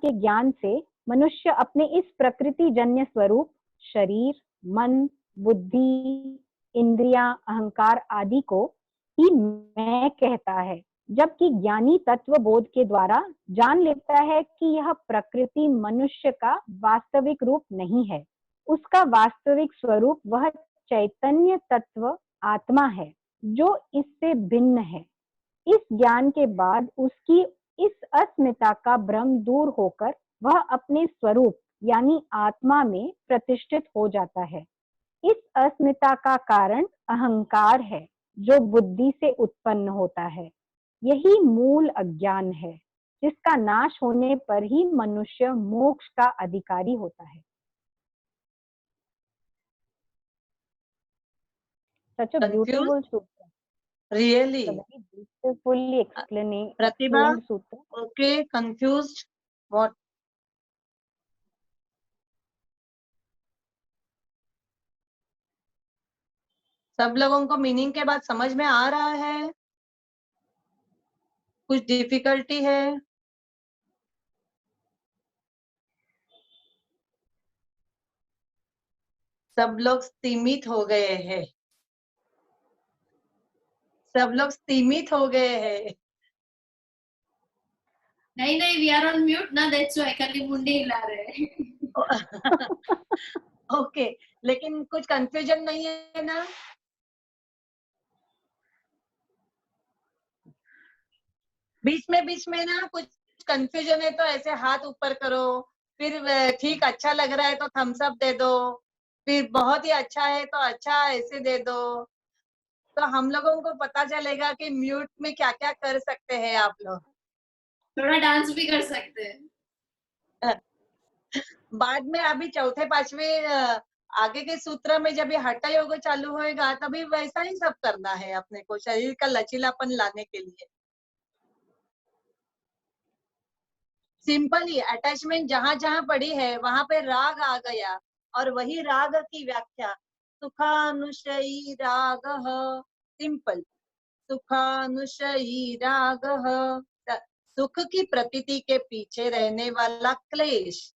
के ज्ञान से मनुष्य अपने इस प्रकृति जन्य स्वरूप शरीर, मन, बुद्धि, इंद्रियां, अहंकार आदि को ही मैं कहता है, जबकि ज्ञानी तत्व बोध के द्वारा जान लेता है कि यह प्रकृति मनुष्य का वास्तविक रूप नहीं है। उसका वास्तविक स्वरूप वह चैतन्य तत्व आत्मा है जो इससे भिन्न है। इस ज्ञान के बाद उसकी इस अस्मिता का भ्रम दूर होकर वह अपने स्वरूप यानी आत्मा में प्रतिष्ठित हो जाता है। इस अस्मिता का कारण अहंकार है जो बुद्धि से उत्पन्न होता है। यही मूल अज्ञान है जिसका नाश होने पर ही मनुष्य मोक्ष का अधिकारी होता है। Such a Confused? beautiful sutra. Really? A very beautifully Pratibha? explained sutra. Okay, confused? What? सब लोगों को मीनिंग के बाद समझ में आ रहा है? कुछ डिफिकल्टी है? सब लोग सीमित हो गए हैं। सब लोग सीमित हो गए हैं। नहीं नहीं, वी आर ऑन म्यूट ना, दैट्स व्हाई खाली मुंडी हिला रहे हैं। ओके, लेकिन कुछ कंफ्यूजन नहीं है ना? बीच में ना कुछ कंफ्यूजन है तो ऐसे हाथ ऊपर करो, फिर ठीक अच्छा लग रहा है तो थम्स अप दे दो, फिर बहुत ही अच्छा है तो अच्छा ऐसे दे दो, तो हम लोगों को पता चलेगा कि म्यूट में क्या क्या कर सकते हैं आप लोग। थोड़ा डांस भी कर सकते हैं। बाद में अभी चौथे पांचवें आगे के सूत्र में जब ये हठ योग चालू होएगा तभी वैसा ही सब करना है अपने को, शरीर का लचीलापन लाने के लिए। सिंपल ही अटैचमेंट जहां जहां पड़ी है वहां पे राग आ गया और वही राग की व्याख्या सुखानुशयी राग, सिंपल सुखानुशयी राग, सुख की प्रतीति के पीछे रहने वाला क्लेश,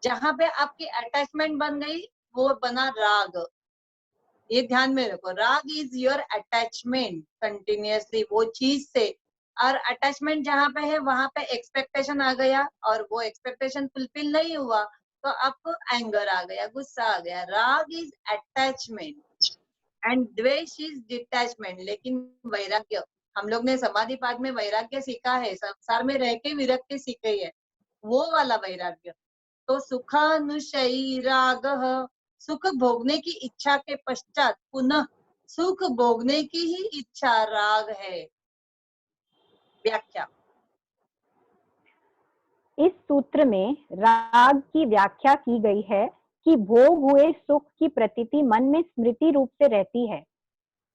जहां पे आपकी अटैचमेंट बन गई वो बना राग। ये ध्यान में रखो, राग इज योर अटैचमेंट कंटिन्यूअसली वो चीज से, और अटैचमेंट जहां पे है वहां पे एक्सपेक्टेशन आ गया और वो एक्सपेक्टेशन फुलफिल नहीं हुआ तो आपको एंगर आ गया, गुस्सा आ गया। राग इज अटैचमेंट एंड द्वेष इज डिटैचमेंट। लेकिन वैराग्य, हम लोग ने समाधि पाठ में वैराग्य सीखा है, संसार में रह के विरक्ति सीखी है, वो वाला वैराग्य। तो सुखानुशयी राग, सुख भोगने की इच्छा के पश्चात पुनः सुख भोगने की ही इच्छा राग है। व्याख्या, इस सूत्र में राग की व्याख्या की गई है कि भोग हुए सुख की प्रतीति मन में स्मृति रूप से रहती है।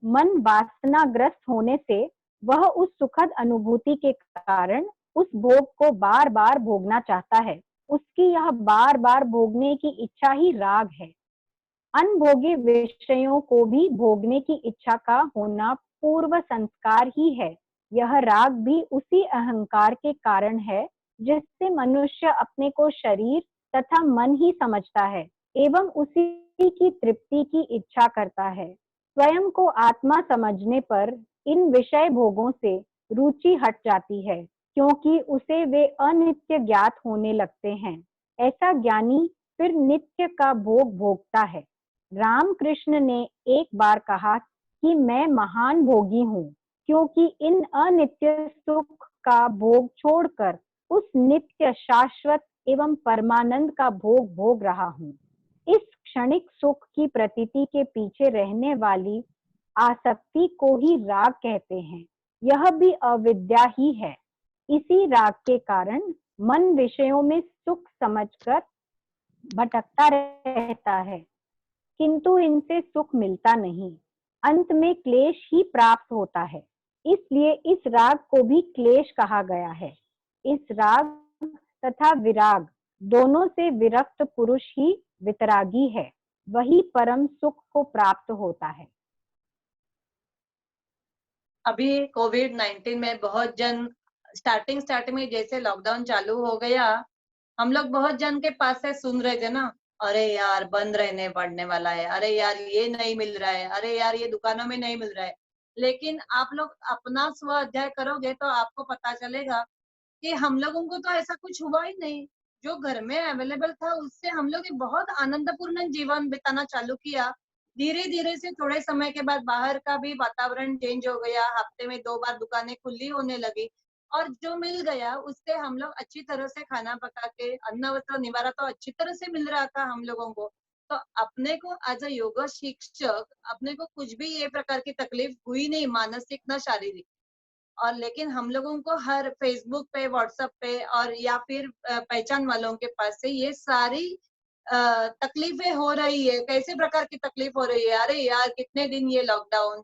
मन वासनाग्रस्त होने से वह उस सुखद अनुभूति के कारण उस भोग को बार बार भोगना चाहता है। उसकी यह बार बार भोगने की इच्छा ही राग है। अनभोगी विषयों को भी भोगने की इच्छा का होना पूर्व संस्कार ही है। यह राग भी उसी अहंकार के कारण है जिससे मनुष्य अपने को शरीर तथा मन ही समझता है एवं उसी की तृप्ति की इच्छा करता है। स्वयं को आत्मा समझने पर इन विषय भोगों से रुचि हट जाती है क्योंकि उसे वे अनित्य ज्ञात होने लगते हैं। ऐसा ज्ञानी फिर नित्य का भोग भोगता है। रामकृष्ण ने एक बार कहा कि मैं महान भोगी हूँ क्योंकि इन अनित्य सुख का भोग छोड़कर उस नित्य शाश्वत एवं परमानंद का भोग भोग रहा हूँ। इस क्षणिक सुख की प्रतीति के पीछे रहने वाली आसक्ति को ही राग कहते हैं। यह भी अविद्या ही है। इसी राग के कारण मन विषयों में सुख समझकर भटकता रहता है किंतु इनसे सुख मिलता नहीं, अंत में क्लेश ही प्राप्त होता है। इसलिए इस राग को भी क्लेश कहा गया है। इस राग तथा विराग दोनों से विरक्त पुरुष ही वितरागी है, वही परम सुख को प्राप्त होता है। अभी कोविड-19 में बहुत जन स्टार्टिंग में जैसे लॉकडाउन चालू हो गया, हम लोग बहुत जन के पास से सुन रहे थे ना, अरे यार बंद रहने पड़ने वाला है, अरे यार ये नहीं मिल रहा है, अरे यार ये दुकानों में नहीं मिल रहा है। लेकिन आप लोग अपना स्व अध्ययन करोगे तो आपको पता चलेगा कि हम लोगों को तो ऐसा कुछ हुआ ही नहीं। जो घर में अवेलेबल था उससे हम लोग एक बहुत आनंदपूर्ण जीवन बिताना चालू किया। धीरे-धीरे से थोड़े समय के बाद बाहर का भी वातावरण चेंज हो गया, हफ्ते में 2 बार दुकानें खुली होने लगी और जो मिल गया उससे हम लोग अच्छी तरह से खाना पका के अन्न, वस्त्र, निवारा तो अच्छी तरह से मिल रहा था हम लोगों को। तो अपने को एज़ अ योगा शिक्षक अपने को कुछ भी ये प्रकार की तकलीफ हुई नहीं, मानसिक ना शारीरिक। और लेकिन हम लोगों को हर फेसबुक पे, व्हाट्सएप पे और या फिर पहचान वालों के पास से ये सारी तकलीफें हो रही है। कैसे प्रकार की तकलीफ हो रही है? अरे यार कितने दिन ये लॉकडाउन,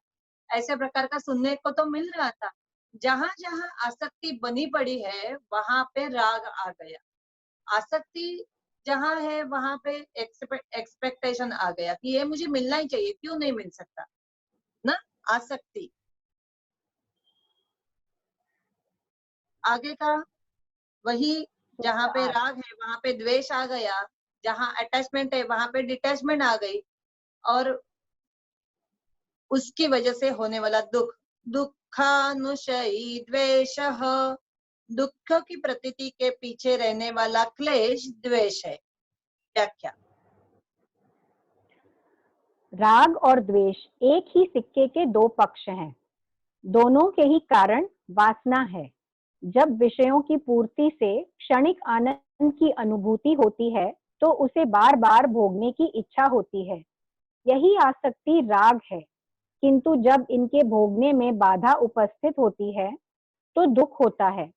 ऐसे प्रकार का सुनने को तो मिल रहा था। जहाँ-जहाँ आसक्ति बनी पड़ी है, वहाँ पे राग आ गया। आसक्ति जहाँ है वहाँ पे एक्सपेक्टेशन आ गया कि ये मुझे मिलना ही चाहिए, क्यों नहीं मिल सकता? ना? आसक्ति। आगे का वही, जहाँ पे आठ। राग है वहाँ पे द्वेष आ गया, जहाँ अटैचमेंट है वहाँ पे डिटैचमेंट आ गई और उसकी वजह से होने वाला दुख, दुःखानुशयी द्वेषः, दुःख की प्रतीति के पीछे रहने वाला क्लेश द्वेष है। व्याख्या। राग और द्वेष एक ही सिक्के के दो पक्ष हैं। दोनों के ही कारण वासना है। जब विषयों की पूर्ति से क्षणिक आनंद की अनुभूति होती है तो उसे बार बार भोगने की इच्छा होती है। यही आसक्ति राग है। किंतु जब इनके भोगने में बाधा उपस्थित होती है तो दुख होता है।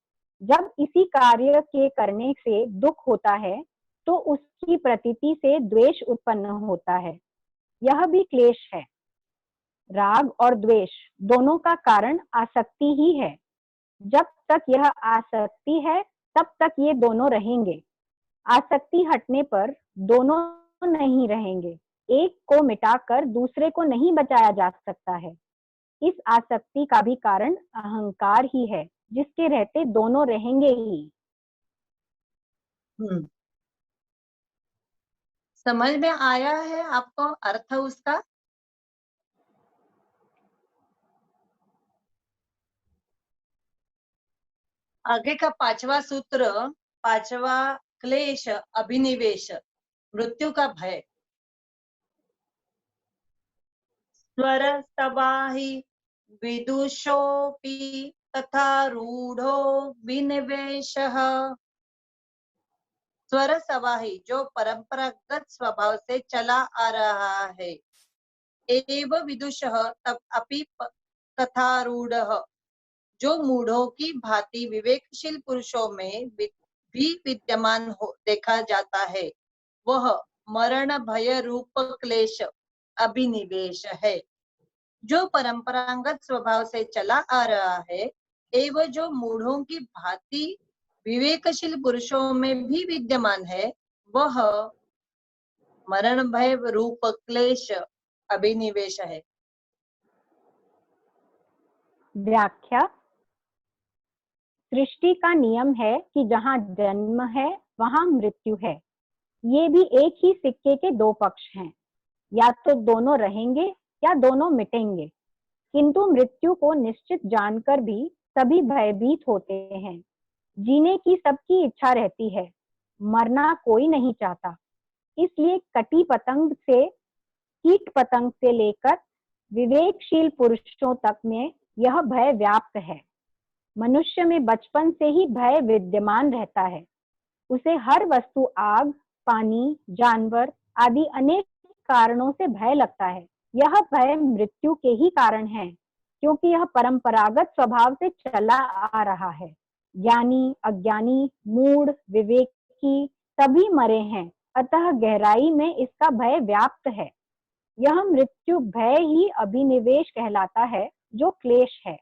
जब इसी कार्य के करने से दुख होता है तो उसकी प्रतीति से द्वेष उत्पन्न होता है। यह भी क्लेश है। राग और द्वेष दोनों का कारण आसक्ति ही है। जब तक यह आसक्ति है तब तक ये दोनों रहेंगे। आसक्ति हटने पर दोनों नहीं रहेंगे। एक को मिटाकर दूसरे को नहीं बचाया जा सकता है। इस आसक्ति का भी कारण अहंकार ही है, जिसके रहते दोनों रहेंगे ही। समझ में आया है आपको अर्थ उसका? आगे का 5वां सूत्र, 5वां क्लेश अभिनिवेश, मृत्यु का भय। स्वर सवाहि विदुषोऽपि तथा रूढ़ो विनिवेशः। स्वर सवाही जो परंपरागत स्वभाव से चला आ रहा है, एव विदुषः तब अपि तथा रूढ़ः जो मूढ़ों की भांति विवेकशील पुरुषों में भी विद्यमान देखा जाता है, वह मरण भय रूप क्लेश अभिनिवेश है। जो परंपरागत स्वभाव से चला आ रहा है एवं जो मूढ़ों की भांति विवेकशील पुरुषों में भी विद्यमान है, वह मरण भय रूप क्लेश अभिनिवेश है। व्याख्या। सृष्टि का नियम है कि जहाँ जन्म है वहाँ मृत्यु है। ये भी एक ही सिक्के के दो पक्ष हैं। या तो दोनों रहेंगे या दोनों मिटेंगे। किंतु मृत्यु को निश्चित जानकर भी सभी भयभीत होते हैं। जीने की सबकी इच्छा रहती है, मरना कोई नहीं चाहता। इसलिए कटी पतंग से कीट पतंग से लेकर विवेकशील पुरुषों तक में यह भय व्याप्त है। मनुष्य में बचपन से ही भय विद्यमान रहता है। उसे हर वस्तु, आग, पानी, जानवर आदि अनेक कारणों से भय लगता है। यह भय मृत्यु के ही कारण है, क्योंकि यह परंपरागत स्वभाव से चला आ रहा है। ज्ञानी, अज्ञानी, मूढ़, विवेकी सभी मरे हैं, अतः गहराई में इसका भय व्याप्त है। यह मृत्यु भय ही अभिनिवेश कहलाता है, जो क्लेश है।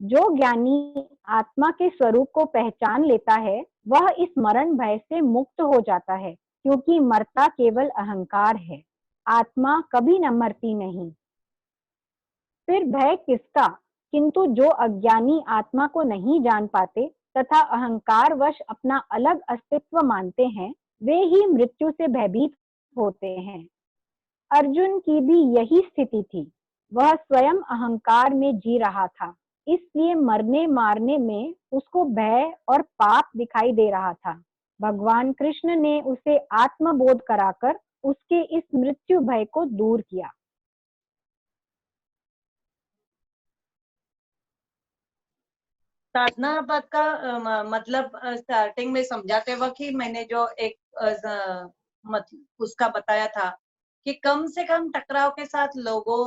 जो ज्ञानी आत्मा के स्वरूप को पहचान लेता है वह इस मरण भय से मुक्त हो जाता है, क्योंकि मरता केवल अहंकार है, आत्मा कभी न मरती नहीं। फिर भय किसका? किंतु जो अज्ञानी आत्मा को नहीं जान पाते तथा अहंकारवश अपना अलग अस्तित्व मानते हैं, वे ही मृत्यु से भयभीत होते हैं। अर्जुन की भी यही स्थिति थी। वह स्वयं अहंकार में जी रहा था, इसलिए मरने मारने में उसको भय और पाप दिखाई दे रहा था। भगवान कृष्ण ने उसे आत्मबोध कराकर उसके इस मृत्यु भय को दूर किया। साधना पद का मतलब स्टार्टिंग में समझाते वक्त ही मैंने जो एक उसका बताया था कि कम से कम टकराव के साथ लोगों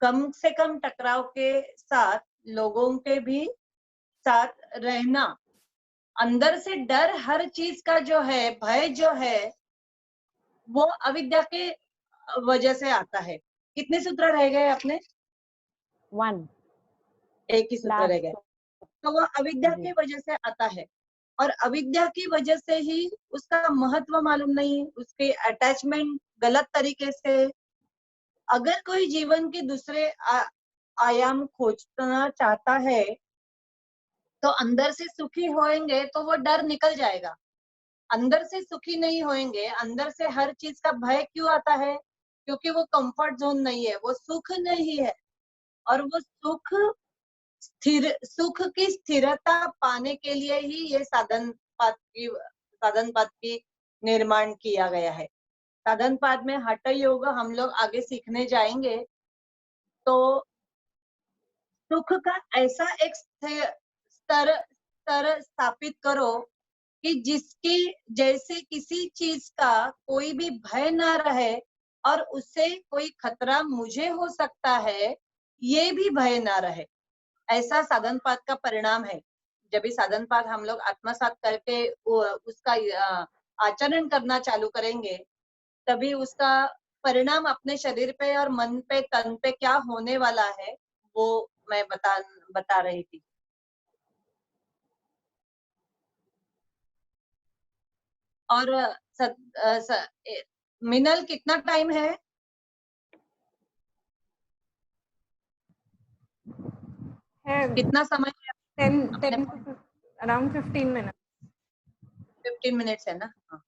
कम से कम टकराव के साथ लोगों के भी साथ रहना। अंदर से डर हर चीज का जो है, भय जो है, वो अविद्या के वजह से आता है। कितने सूत्र रह गए अपने? 1 एक ही सूत्र रह गए। तो वो अविद्या जी। की वजह से आता है, और अविद्या की वजह से ही उसका महत्व मालूम नहीं, उसके अटैचमेंट गलत तरीके से। अगर कोई जीवन के दूसरे आयाम खोजना चाहता है तो अंदर से सुखी होएंगे तो वो डर निकल जाएगा। अंदर से सुखी नहीं होएंगे, अंदर से हर चीज का भय क्यों आता है? क्योंकि वो कंफर्ट जोन नहीं है, वो सुख नहीं है। और वो सुख की स्थिरता पाने के लिए ही ये साधन पद की निर्माण किया गया है। साधन पद में हठ योग हम लोग आगे सीखने जाएंगे। तो सुख का ऐसा एक स्तर स्तर स्थापित करो कि जिसकी जैसे किसी चीज का कोई भी भय ना रहे, और उससे कोई खतरा मुझे हो सकता है ये भी भय ना रहे। ऐसा साधन पाठ का परिणाम है। जब भी साधन पाठ हम लोग आत्मसात करके उसका आचरण करना चालू करेंगे, तभी उसका परिणाम अपने शरीर पे और मन पे, तन पे क्या होने वाला है वो मैं बता रही थी। और मिनल कितना टाइम है? कितना समय है? 10 to around 15 minutes. 15 मिनट्स है ना? हाँ।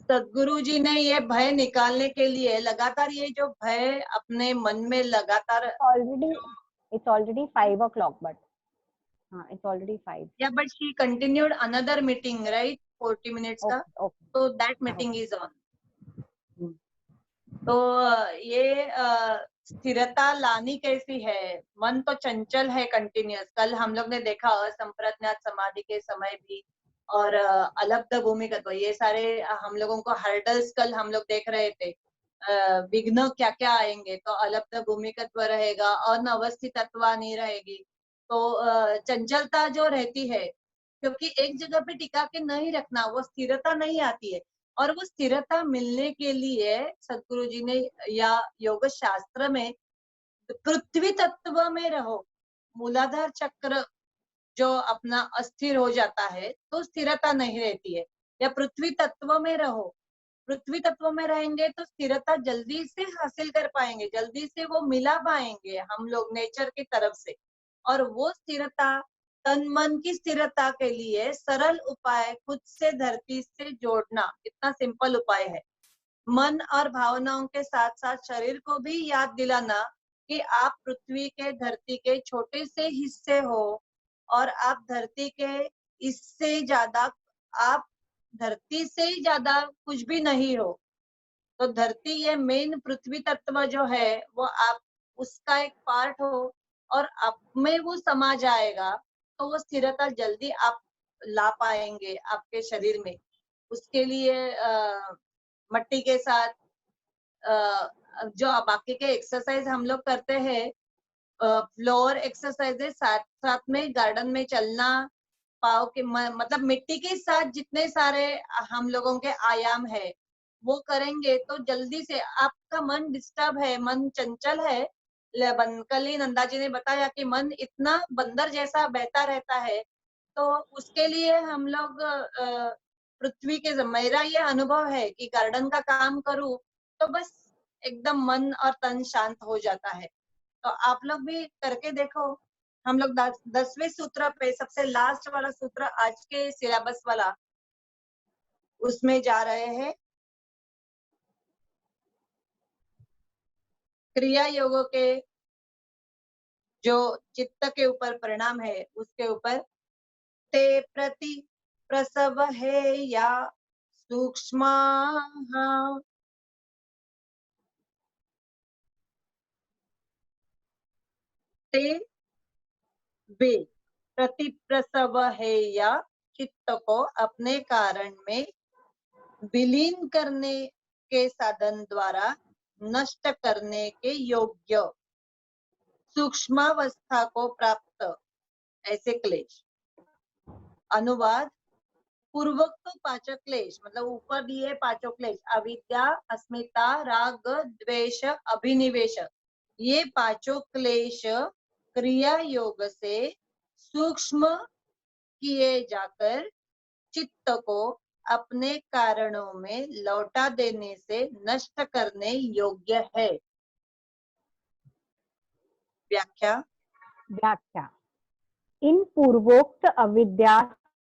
सदगुरु जी ने ये भय निकालने के लिए लगातार, ये जो भय अपने मन में लगातार It's already 5 o'clock, but it's already 5. Yeah, but she continued another meeting, right? 40 minutes का. Okay. So that meeting is on. तो ये स्थिरता लानी कैसी है? मन तो चंचल है कंटिन्यूअस। कल हम लोग ने देखा संप्रज्ञात समाधि के समय भी, और अलब्ध भूमिकत्व, ये सारे हम लोगों को हर्डल्स कल हम लोग देख रहे थे। विघ्न क्या क्या आएंगे, तो अलब्ध भूमिकत्व रहेगा, अनवस्थितत्व नहीं रहेगी, तो चंचलता जो रहती है, क्योंकि एक जगह पे टिका के नहीं रखना, वो स्थिरता नहीं आती है। और वो स्थिरता मिलने के लिए सदगुरु जी ने या योग शास्त्र में पृथ्वी तत्व में रहो, मूलाधार चक्र जो अपना अस्थिर हो जाता है तो स्थिरता नहीं रहती है। या पृथ्वी तत्व में रहो, पृथ्वी तत्व में रहेंगे तो स्थिरता जल्दी से हासिल कर पाएंगे, जल्दी से वो मिला पाएंगे हम लोग नेचर की तरफ से। और वो स्थिरता, तन मन की स्थिरता के लिए सरल उपाय खुद से धरती से जोड़ना, इतना सिंपल उपाय है। मन और भावनाओं के साथ साथ शरीर को भी याद दिलाना कि आप पृथ्वी के, धरती के छोटे से हिस्से हो, और आप धरती के इससे ज्यादा, आप धरती से ही ज्यादा कुछ भी नहीं हो। तो धरती, ये मेन पृथ्वी तत्व जो है, वो आप उसका एक पार्ट हो, और आप में वो समा जाएगा, तो वो स्थिरता जल्दी आप ला पाएंगे आपके शरीर में। उसके लिए मट्टी के साथ जो बाकी के एक्सरसाइज हम लोग करते हैं, फ्लोर एक्सरसाइजेस, साथ साथ में गार्डन में चलना, पाव के मतलब मिट्टी के साथ जितने सारे हम लोगों के आयाम है वो करेंगे तो जल्दी से आपका मन डिस्टर्ब है, मन चंचल है। कल ही नंदा जी ने बताया कि मन इतना बंदर जैसा बहता रहता है, तो उसके लिए हम लोग पृथ्वी के, मेरा ये अनुभव है कि गार्डन का काम करूं तो बस एकदम मन और तन शांत हो जाता है। तो आप लोग भी करके देखो। हम लोग 10वें सूत्र पे सबसे लास्ट वाला सूत्र आज के सिलेबस वाला उसमें जा रहे हैं। क्रिया योगों के जो चित्त के ऊपर परिणाम है उसके ऊपर ते प्रति प्रसव है या सूक्ष्म ते वे प्रति प्रसव है या चित्त को अपने कारण में विलीन करने के साधन द्वारा नष्ट करने के योग्य सूक्ष्मावस्था को प्राप्त ऐसे क्लेश। अनुवाद पूर्वोक्त पांचों क्लेश मतलब ऊपर दिए पांचों क्लेश अविद्या, अस्मिता, राग, द्वेष, अभिनिवेश, ये पांचों क्लेश क्रिया योग से सूक्ष्म किए जाकर चित्त को अपने कारणों में लौटा देने से नष्ट करने योग्य है। व्याख्या। व्याख्या। इन पूर्वोक्त अविद्या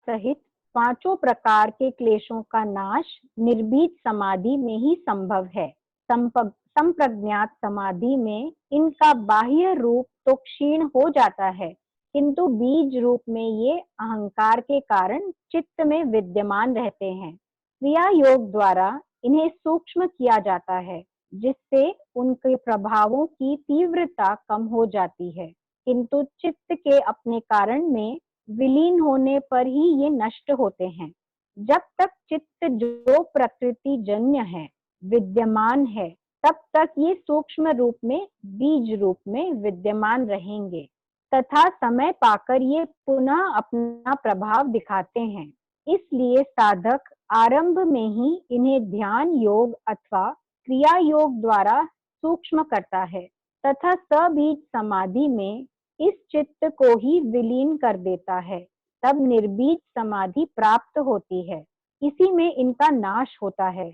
सहित पांचों प्रकार के क्लेशों का नाश निर्बीज समाधि में ही संभव है। संप्रज्ञात समाधि में इनका बाह्य रूप तो क्षीण हो जाता है, किंतु बीज रूप में ये अहंकार के कारण चित्त में विद्यमान रहते हैं। क्रिया योग द्वारा इन्हें सूक्ष्म किया जाता है, जिससे उनके प्रभावों की तीव्रता कम हो जाती है, किंतु चित्त के अपने कारण में विलीन होने पर ही ये नष्ट होते हैं। जब तक चित्त जो प्रकृति जन्य है विद्यमान है, तब तक ये सूक्ष्म रूप में बीज रूप में विद्यमान रहेंगे तथा समय पाकर ये पुनः अपना प्रभाव दिखाते हैं। इसलिए साधक आरंभ में ही इन्हें ध्यान योग अथवा क्रिया योग द्वारा सूक्ष्म करता है तथा सबीज समाधि में इस चित्त को ही विलीन कर देता है। तब निर्बीज समाधि प्राप्त होती है। इसी में इनका नाश होता है।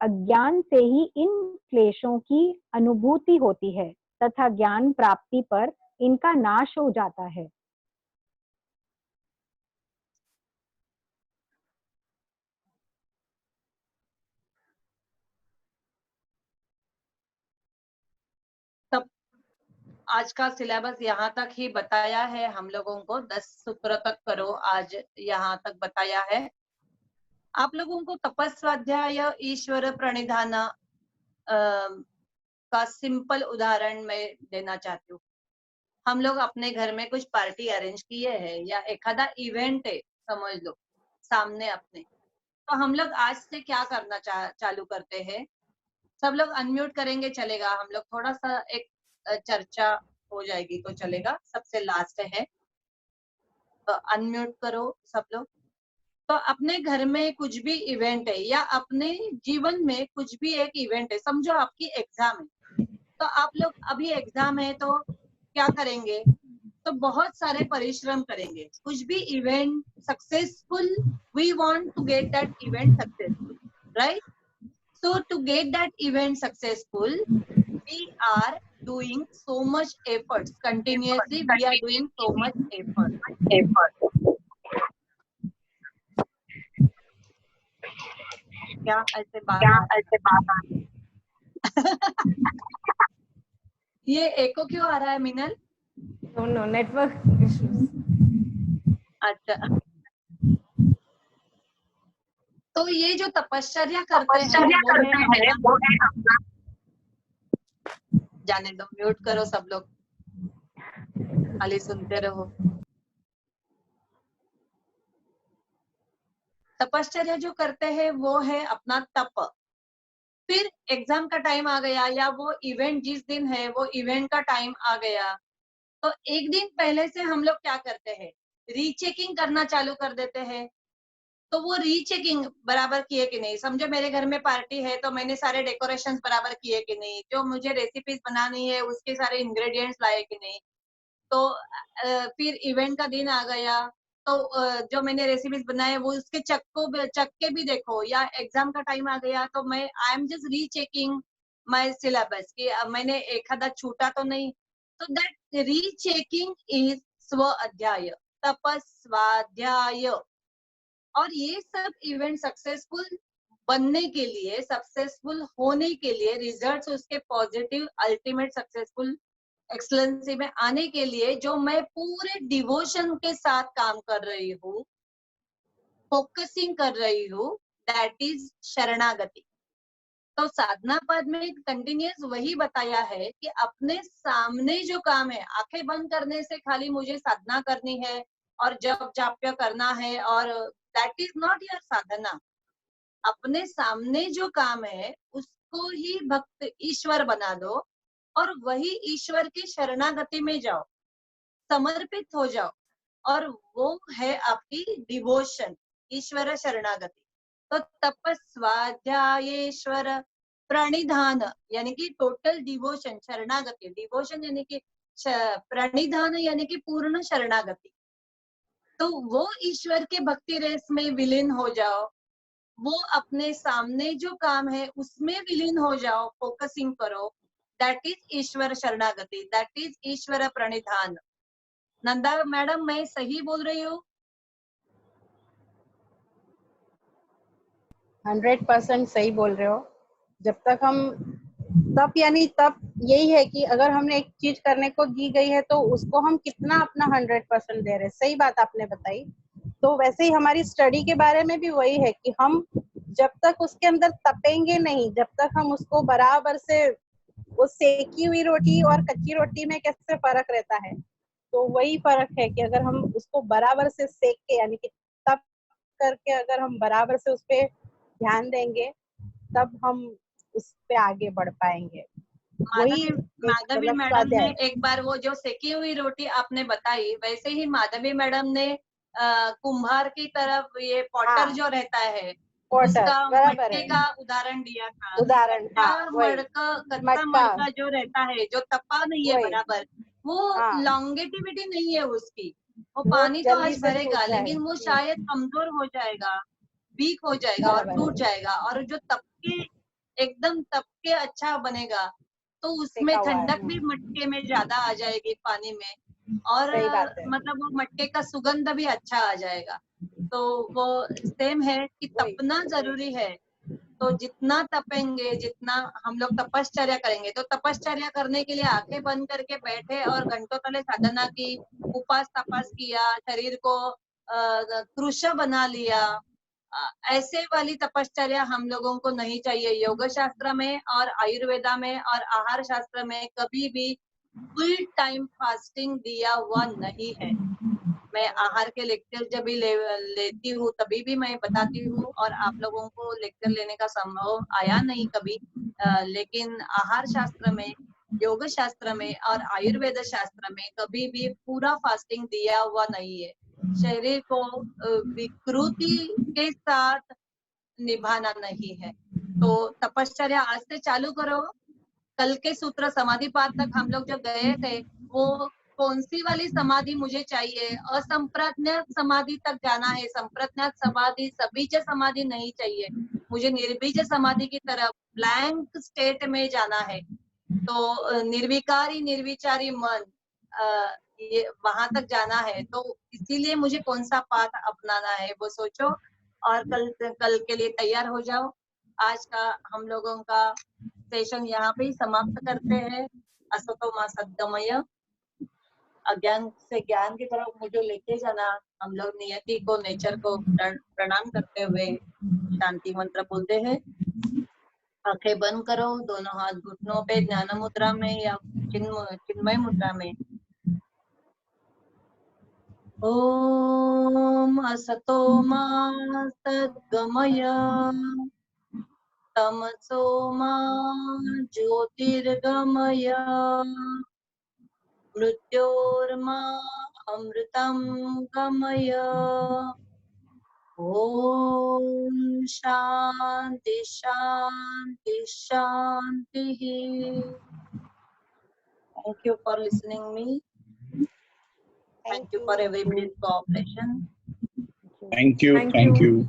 अज्ञान से ही इन क्लेशों की अनुभूति होती है तथा ज्ञान प्राप्ति पर इनका नाश हो जाता है। तब आज का सिलेबस यहाँ तक ही बताया है। हम लोगों को 10 सूत्र तक करो, आज यहाँ तक बताया है। आप लोगों को तपस्वाध्याय ईश्वर प्रणिधान का सिंपल उदाहरण मैं देना चाहती हूँ। हम लोग अपने घर में कुछ पार्टी अरेंज किए हैं या एखादा इवेंट है समझ लो सामने अपने, तो हम लोग आज से क्या करना चालू करते हैं। सब लोग अनम्यूट करेंगे चलेगा, हम लोग थोड़ा सा एक चर्चा हो जाएगी तो चलेगा। सबसे लास्ट है तो अनम्यूट करो सब लोग। तो अपने घर में कुछ भी इवेंट है या अपने जीवन में कुछ भी एक इवेंट है, समझो आपकी एग्जाम है, तो आप लोग अभी एग्जाम है तो क्या करेंगे, तो बहुत सारे परिश्रम करेंगे। कुछ भी event successful, we want to get that event successful, right? So to get that event successful, we are doing so much efforts. Continuously, we are doing so much effort. क्या ऐसे बात ये एको क्यों आ रहा है मिनल? No, network issues. अच्छा, तो ये जो तपश्चर्या करते हैं वो है अपना, जाने दो, म्यूट करो सब लोग, खाली सुनते रहो। तपश्चर्या जो करते हैं वो है अपना तप। फिर एग्जाम का टाइम आ गया या वो इवेंट जिस दिन है वो इवेंट का टाइम आ गया, तो एक दिन पहले से हम लोग क्या करते हैं, रीचेकिंग करना चालू कर देते हैं। तो वो रीचेकिंग बराबर किए कि नहीं, समझो मेरे घर में पार्टी है तो मैंने सारे डेकोरेशंस बराबर किए कि नहीं, जो मुझे रेसिपीज बनानी है उसके सारे इंग्रेडिएंट्स लाए कि नहीं। तो फिर इवेंट का दिन आ गया तो जो मैंने रेसिपीज बनाए वो उसके चक्के भी देखो, या एग्जाम का टाइम आ गया तो मैं I am just rechecking my syllabus कि मैंने एखादा छूटा तो नहीं, तो दैट रीचेकिंग इज स्व अध्याय, तपस्वाध्याय। और ये सब इवेंट सक्सेसफुल बनने के लिए, सक्सेसफुल होने के लिए, रिजल्ट्स उसके पॉजिटिव अल्टीमेट सक्सेसफुल एक्सलेंसी में आने के लिए जो मैं पूरे डिवोशन के साथ काम कर रही हूँ, फोकसिंग कर रही हूँ, दैट इज शरणागति। तो साधना पद में कंटिन्यूस वही बताया है कि अपने सामने जो काम है, आंखें बंद करने से खाली मुझे साधना करनी है और जप जाप्य करना है, और दैट इज नॉट योर साधना। अपने सामने जो काम है उसको ही भक्त ईश्वर बना दो और वही ईश्वर की शरणागति में जाओ, समर्पित हो जाओ, और वो है आपकी डिवोशन, ईश्वर शरणागति। तो तपस्वाध्यायेश्वर प्रणिधान यानी कि टोटल डिवोशन, शरणागति, डिवोशन यानी कि प्रणिधान यानी कि पूर्ण शरणागति। तो वो ईश्वर के भक्ति रेस में विलीन हो जाओ, वो अपने सामने जो काम है उसमें विलीन हो जाओ, फोकसिंग करो, दैट इज ईश्वर शरणागति, दैट इज ईश्वर प्रणिधान। नंदा मैडम, मैं सही बोल रही हूँ? 100% सही बोल रहे हो। जब तक हम तप यानी तप यही है कि अगर हमने एक चीज करने को दी गई है तो उसको हम कितना अपना 100% दे रहे हैं। सही बात आपने बताई। तो वैसे ही हमारी स्टडी के बारे में भी वही है कि हम जब तक उसके अंदर तपेंगे नहीं, जब तक हम उसको बराबर से, वो सेकी हुई रोटी और कच्ची रोटी में कैसे फर्क रहता है, तो वही फर्क है कि अगर हम उसको बराबर से सेक के यानी कि तप करके अगर हम बराबर से उस पे ध्यान देंगे तब हम उस पे आगे बढ़ पाएंगे। वही माधवी मतलब मैडम ने एक बार वो जो सेकी हुई रोटी आपने बताई, वैसे ही माधवी मैडम ने कुम्हार की तरफ ये पॉटर जो रहता है उसका मटके का उदाहरण दिया था। उदाहरण, कच्चा मडका जो रहता है, जो तपा नहीं है बराबर, वो लॉन्गेटिविटी नहीं है उसकी, वो पानी तो आज भरेगा लेकिन वो शायद कमजोर हो जाएगा, वीक हो जाएगा और टूट जाएगा। और जो तपके एकदम तपके अच्छा बनेगा तो उसमें ठंडक भी मटके में ज्यादा आ जाएगी पानी में, और मतलब वो मटके का सुगंध भी अच्छा आ जाएगा। तो वो सेम है कि तपना जरूरी है। तो जितना तपेंगे, जितना हम लोग तपश्चर्या करेंगे, तो तपश्चर्या करने के लिए आंखें बंद करके बैठे और घंटों तले साधना की, उपास तपास किया, शरीर को कृश बना लिया, ऐसे वाली तपश्चर्या हम लोगों को नहीं चाहिए। योग शास्त्र में और आयुर्वेदा में और आहार शास्त्र में कभी भी फुल टाइम फास्टिंग दिया हुआ नहीं है। मैं आहार के लेक्चर जब भी लेती हूँ तभी भी मैं बताती हूँ, और आप लोगों को लेक्चर लेने का संभव आया नहीं कभी, लेकिन आहार शास्त्र में, योग शास्त्र में और आयुर्वेद शास्त्र में कभी भी पूरा फास्टिंग दिया हुआ नहीं है। शरीर को विकृति के साथ निभाना नहीं है। तो तपश्चर्या आज से चालू करो। कल के सूत्र समाधि पाठ तक हम लोग जब गए थे, वो कौन सी वाली समाधि मुझे चाहिए, असंप्रज्ञात समाधि तक जाना है। संप्रज्ञात समाधि, सबीज समाधि नहीं चाहिए मुझे, निर्बीज समाधि की तरफ ब्लैंक स्टेट में जाना है। तो निर्विकारी निर्विचारी मन, ये वहां तक जाना है। तो इसीलिए मुझे कौन सा पाथ अपनाना है वो सोचो और कल के लिए तैयार हो जाओ। आज का हम लोगों का सेशन यहाँ पे ही समाप्त करते हैं। असतो मा सद्गमय, अज्ञान से ज्ञान की तरफ मुझे लेके जाना। हम लोग नियति को, नेचर को प्रणाम करते हुए शांति मंत्र बोलते हैं। आंखें बंद करो, दोनों हाथ घुटनों पे ज्ञान मुद्रा में या चिन्मय मुद्रा में। ओम असतो मा सद्गमय, तमसो मा ज्योतिर्गमय, मृत्योर्मा अमृतं गमय। ओम शांति शांति शांति। Thank you for listening me. Thank you for everybody's cooperation. Thank you. Thank you.